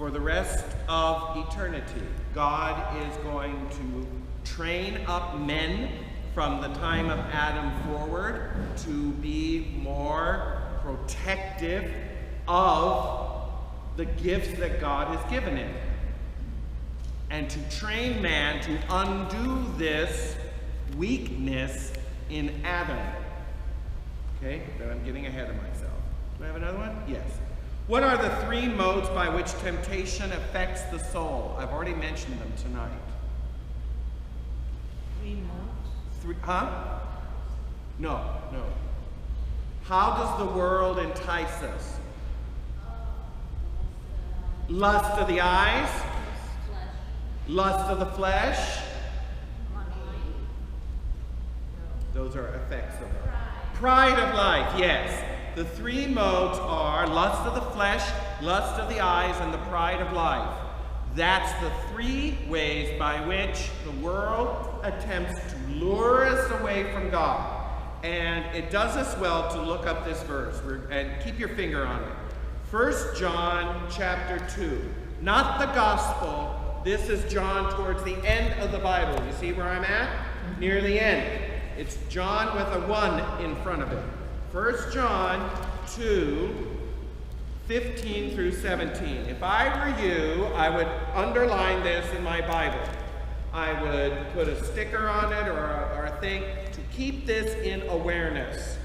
For the rest of eternity, God is going to train up men from the time of Adam forward to be more protective of the gifts that God has given him. And to train man to undo this weakness in Adam. Okay, but I'm getting ahead of myself. Do I have another one? Yes. What are the three modes by which temptation affects the soul? I've already mentioned them tonight. Three modes? Huh? No. How does the world entice us? Lust of the eyes, lust of the flesh. Those are effects of it. Pride of life, yes. The three modes are lust of the flesh, lust of the eyes, and the pride of life. That's the three ways by which the world attempts to lure us away from God. And it does us well to look up this verse, and keep your finger on it. 1 John chapter 2. Not the gospel. This is John towards the end of the Bible. You see where I'm at? Near the end. It's John with a 1 in front of it. 1 John 2, 15 through 17. If I were you, I would underline this in my Bible. I would put a sticker on it or a thing to keep this in awareness.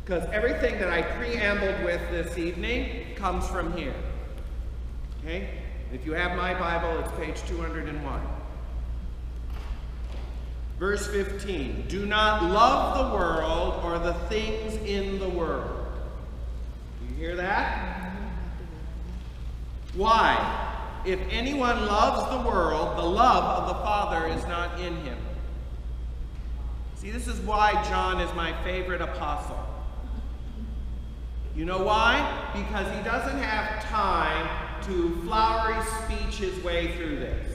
Because everything that I preambled with this evening comes from here. Okay? If you have my Bible, it's page 201. Verse 15, do not love the world or the things in the world. Do you hear that? Why? If anyone loves the world, the love of the Father is not in him. See, this is why John is my favorite apostle. You know why? Because he doesn't have time to flowery speech his way through this.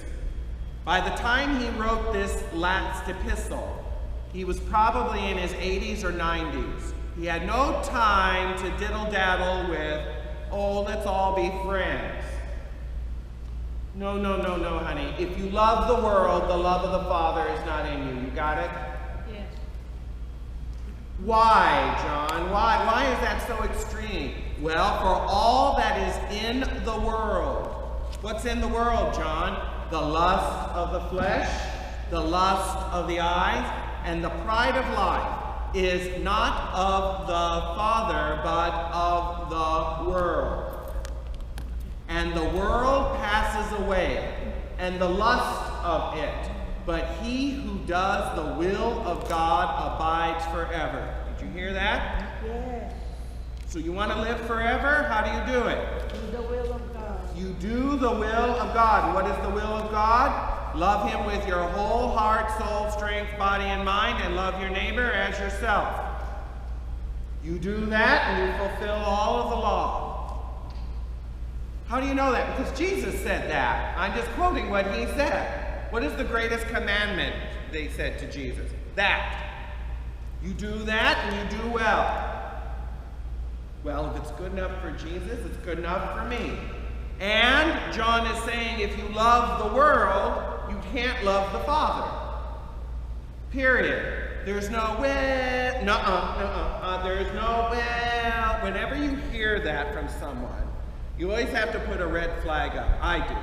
By the time he wrote this last epistle, he was probably in his 80s or 90s. He had no time to diddle-daddle with, oh, let's all be friends. No, honey. If you love the world, the love of the Father is not in you. You got it? Yes. Why, John? Why is that so extreme? Well, for all that is in the world. What's in the world, John? The lust of the flesh, the lust of the eyes, and the pride of life is not of the Father, but of the world. And the world passes away, and the lust of it, but he who does the will of God abides forever. Did you hear that? Yes. So you want to live forever? How do you do it? Do the will of God. You do the will of God. What is the will of God? Love him with your whole heart, soul, strength, body, and mind, and love your neighbor as yourself. You do that, and you fulfill all of the law. How do you know that? Because Jesus said that. I'm just quoting what he said. What is the greatest commandment, they said to Jesus? That. You do that, and you do well. Well, if it's good enough for Jesus, it's good enough for me. And John is saying if you love the world, you can't love the Father. Period. There's no well, there's no well. Whenever you hear that from someone, you always have to put a red flag up. I do.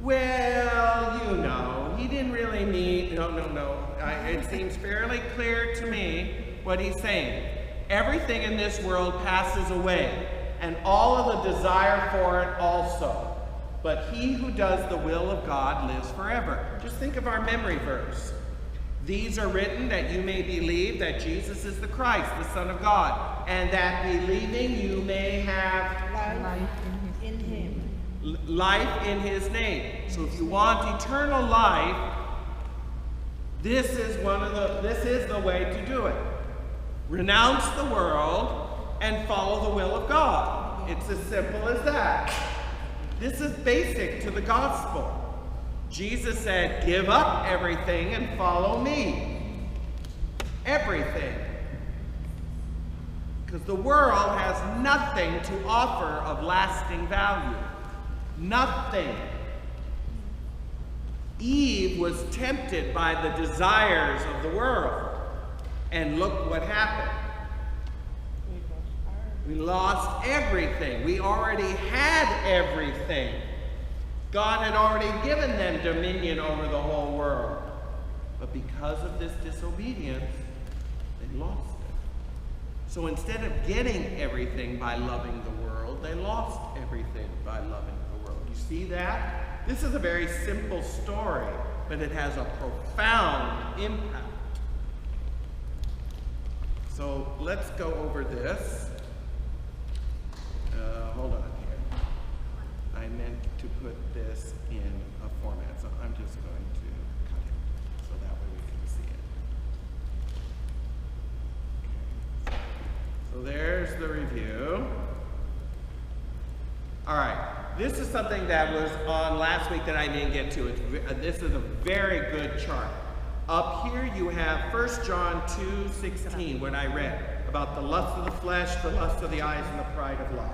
Well, you know, he didn't really mean, no. It seems fairly clear to me what he's saying. Everything in this world passes away, and all of the desire for it also. But he who does the will of God lives forever. Just think of our memory verse. These are written that you may believe that Jesus is the Christ, the Son of God, and that believing you may have Life in him. Life in his name. So if you want eternal life, this is the way to do it. Renounce the world and follow the will of God. It's as simple as that. This is basic to the gospel. Jesus said, give up everything and follow me. Everything. Because the world has nothing to offer of lasting value. Nothing. Eve was tempted by the desires of the world. And look what happened. We lost everything. We already had everything. God had already given them dominion over the whole world. But because of this disobedience, they lost it. So instead of getting everything by loving the world, they lost everything by loving the world. You see that? This is a very simple story, but it has a profound impact. So let's go over this. Hold on here. I meant to put this in a format, so I'm just going to cut it so that way we can see it. Okay. So there's the review. All right. This is something that was on last week that I didn't get to. This is a very good chart. Up here you have 1 John 2:16, what I read, about the lust of the flesh, the lust of the eyes, and the pride of life.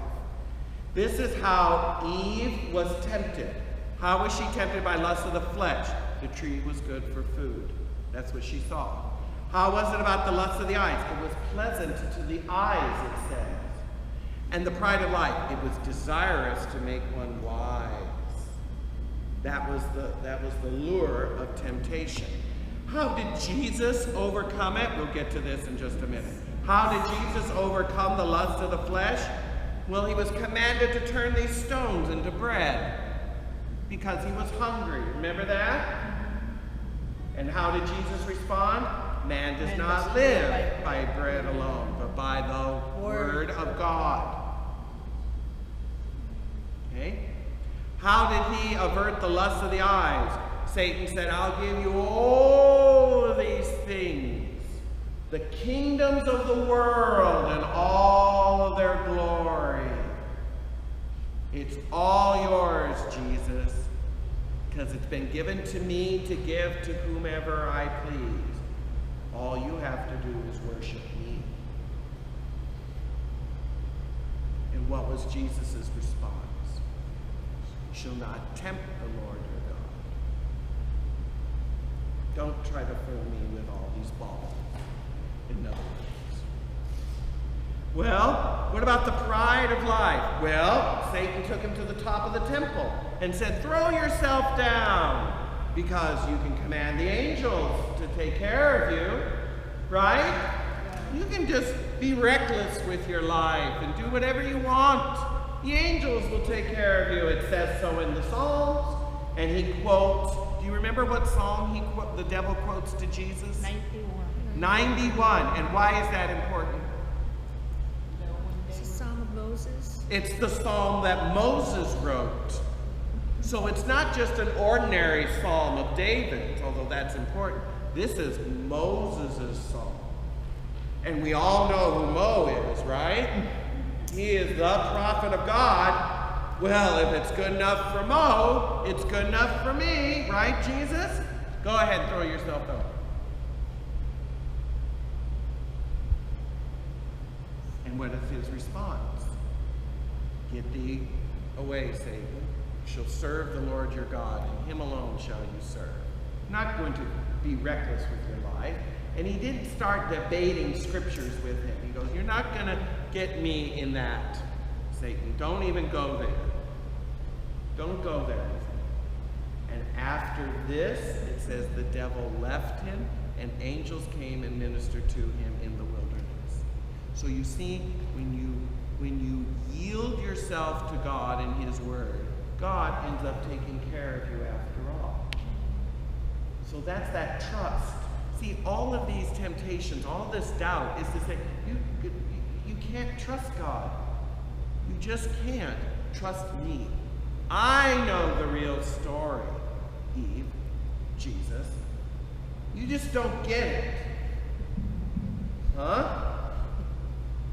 This is how Eve was tempted. How was she tempted by lust of the flesh? The tree was good for food. That's what she saw. How was it about the lust of the eyes? It was pleasant to the eyes, it says. And the pride of life, it was desirous to make one wise. That was the lure of temptation. How did Jesus overcome it? We'll get to this in just a minute. How did Jesus overcome the lust of the flesh? Well, he was commanded to turn these stones into bread because he was hungry. Remember that? And how did Jesus respond? Man does not live by bread alone, but by the word of God. Okay? How did he avert the lust of the eyes? Satan said, I'll give you all of these things, the kingdoms of the world and all of their glory. It's all yours, Jesus, because it's been given to me to give to whomever I please. All you have to do is worship me. And what was Jesus' response? You shall not tempt the Lord your God. Don't try to fool me with all these balls. In other words. Well, what about the pride of life? Well, Satan took him to the top of the temple and said, throw yourself down, because you can command the angels to take care of you, right? You can just be reckless with your life and do whatever you want. The angels will take care of you. It says so in the Psalms. And he quotes, do you remember what psalm the devil quotes to Jesus? 91. 91. And why is that important? It's the Psalm of Moses. It's the psalm that Moses wrote. So it's not just an ordinary psalm of David, although that's important. This is Moses' psalm. And we all know who Mo is, right? He is the prophet of God. Well, if it's good enough for Mo, it's good enough for me, right, Jesus? Go ahead and throw yourself out. And what is his response? Get thee away, Satan. You shall serve the Lord your God, and him alone shall you serve. You're not going to be reckless with your life. And he didn't start debating scriptures with him. He goes, you're not going to get me in that, Satan. Don't even go there. Don't go there. And after this, it says the devil left him, and angels came and ministered to him in the wilderness. So you see, when you yield yourself to God and his word, God ends up taking care of you after all. So that's that trust. See, all of these temptations, all this doubt is to say, you can't trust God. You just can't. Trust me. I know the real story, Eve, Jesus. You just don't get it. Huh?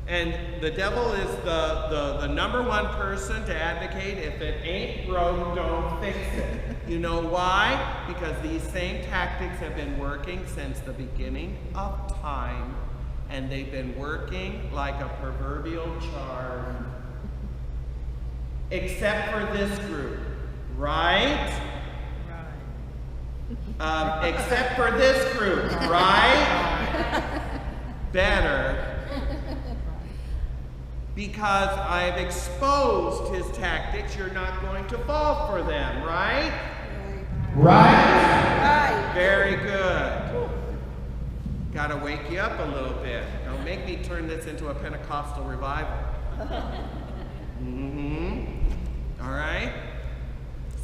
And the devil is the number one person to advocate, if it ain't broke, don't fix it. You know why? Because these same tactics have been working since the beginning of time, and they've been working like a proverbial charm. Except for this group, right? Except for this group, right? Better. Because I've exposed his tactics, you're not going to fall for them, right? Right? Very good. Got to wake you up a little bit. Don't make me turn this into a Pentecostal revival. All right?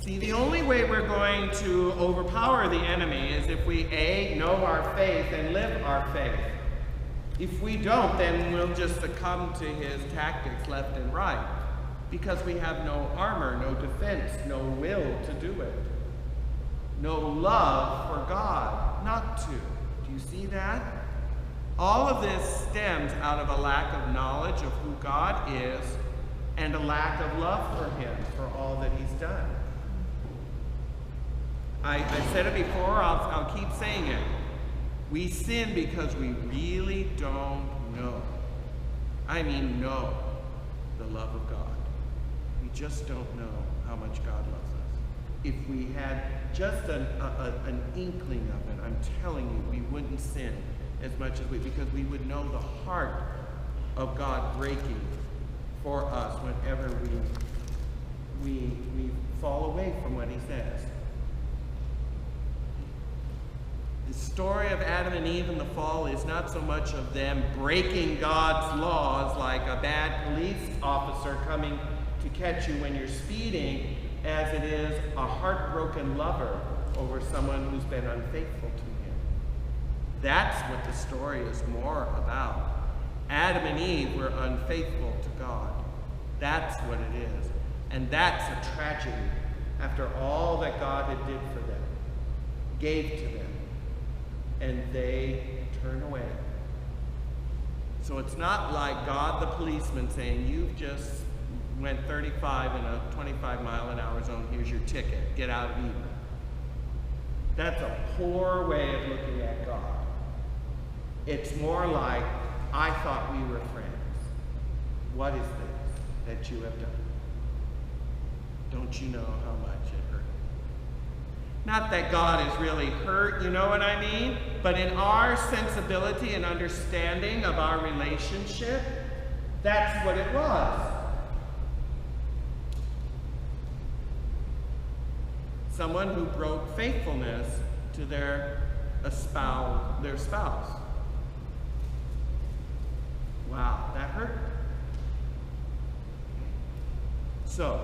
See, the only way we're going to overpower the enemy is if we, A, know our faith and live our faith. If we don't, then we'll just succumb to his tactics left and right, because we have no armor, no defense, no will to do it, no love for God not to. Do you see that? All of this stems out of a lack of knowledge of who God is and a lack of love for him for all that he's done. I said it before, I'll keep saying it. We sin because we really don't know. I mean, know the love of God. We just don't know how much God loves us. If we had just an inkling of it, I'm telling you, we wouldn't sin as much as because we would know the heart of God breaking for us whenever we fall away from what he says. The story of Adam and Eve and the fall is not so much of them breaking God's laws like a bad police officer coming to catch you when you're speeding, as it is a heartbroken lover over someone who's been unfaithful to him. That's what the story is more about. Adam and Eve were unfaithful to God. That's what it is. And that's a tragedy after all that God had did for them, gave to them. And they turn away. So it's not like God the policeman saying, you've just went 35 in a 25-mile-an-hour zone, here's your ticket, get out of Eden. That's a poor way of looking at God. It's more like, I thought we were friends. What is this that you have done? Don't you know how much it hurt? Not that God is really hurt, you know what I mean? But in our sensibility and understanding of our relationship, that's what it was. Someone who broke faithfulness to their spouse. Wow, that hurt. So,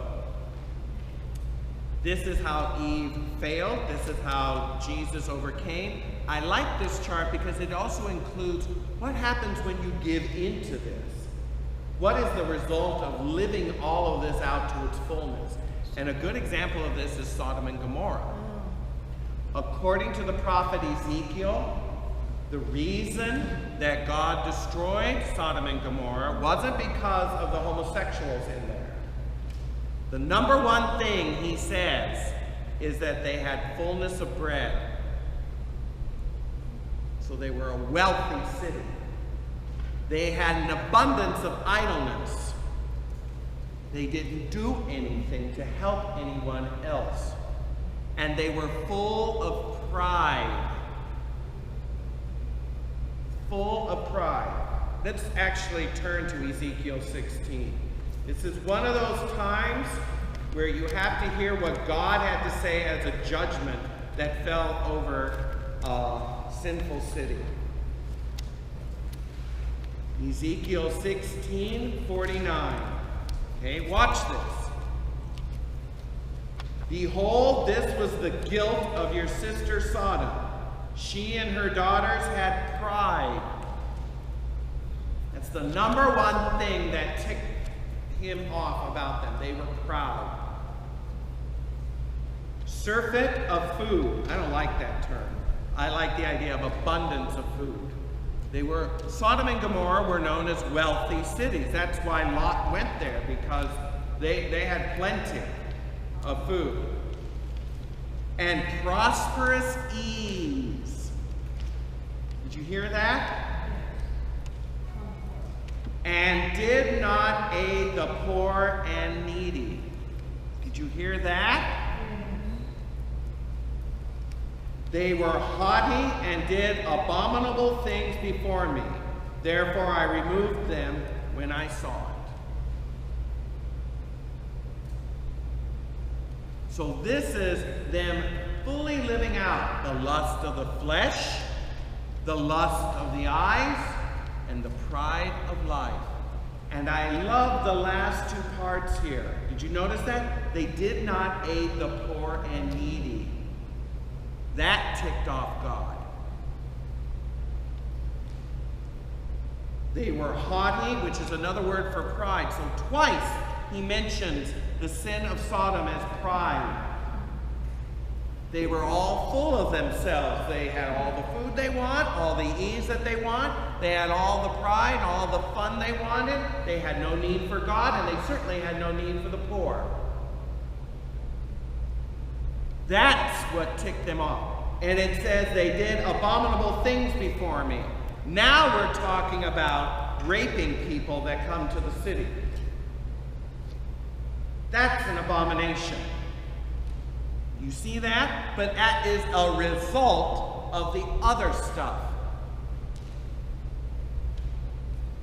this is how Eve failed. This is how Jesus overcame. I like this chart because it also includes what happens when you give into this. What is the result of living all of this out to its fullness? And a good example of this is Sodom and Gomorrah. According to the prophet Ezekiel, the reason that God destroyed Sodom and Gomorrah wasn't because of the homosexuals in there. The number one thing he says is that they had fullness of bread. So they were a wealthy city. They had an abundance of idleness. They didn't do anything to help anyone else. And they were full of pride. Full of pride. Let's actually turn to Ezekiel 16. This is one of those times where you have to hear what God had to say as a judgment that fell over a sinful city. Ezekiel 16:49. Okay, watch this. Behold, this was the guilt of your sister Sodom. She and her daughters had pride. That's the number one thing that ticked him off about them. They were proud. Surfeit of food. I don't like that term. I like the idea of abundance of food. Sodom and Gomorrah were known as wealthy cities. That's why Lot went there, because they had plenty of food. And prosperous ease. Did you hear that? and did not aid the poor and needy. Did you hear that? They were haughty and did abominable things before me. Therefore I removed them when I saw it. So this is them fully living out the lust of the flesh, the lust of the eyes, and the pride of life. And I love the last two parts here. Did you notice that? They did not aid the poor and needy. That ticked off God. They were haughty, which is another word for pride. So twice he mentions the sin of Sodom as pride. They were all full of themselves. They had all the food they want, all the ease that they want. They had all the pride, all the fun they wanted. They had no need for God, and they certainly had no need for the poor. That's what ticked them off. And it says they did abominable things before me. Now we're talking about raping people that come to the city. That's an abomination. You see that? But that is a result of the other stuff.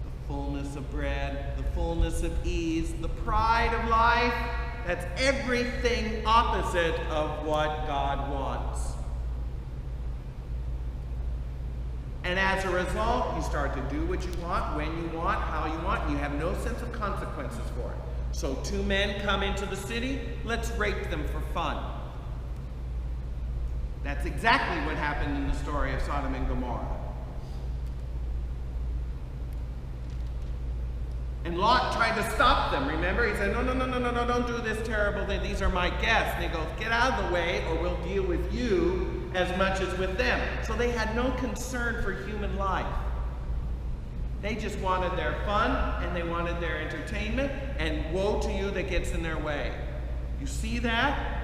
The fullness of bread, the fullness of ease, the pride of life. That's everything opposite of what God wants. And as a result, you start to do what you want, when you want, how you want, and you have no sense of consequences for it. So two men come into the city, let's rape them for fun. That's exactly what happened in the story of Sodom and Gomorrah. And Lot tried to stop them, remember? He said, no, don't do this terrible thing. These are my guests. And they go, get out of the way or we'll deal with you as much as with them. So they had no concern for human life. They just wanted their fun and they wanted their entertainment, and woe to you that gets in their way. You see that?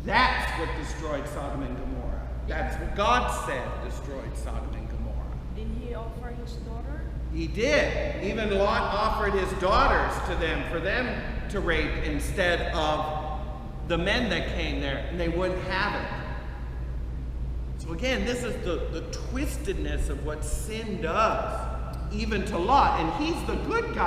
That's what destroyed Sodom and Gomorrah. That's what God said destroyed Sodom and Gomorrah. Did he offer his daughter? He did. Even Lot offered his daughters to them for them to rape instead of the men that came there, and they wouldn't have it. So again, this is the twistedness of what sin does, even to Lot. And he's the good guy.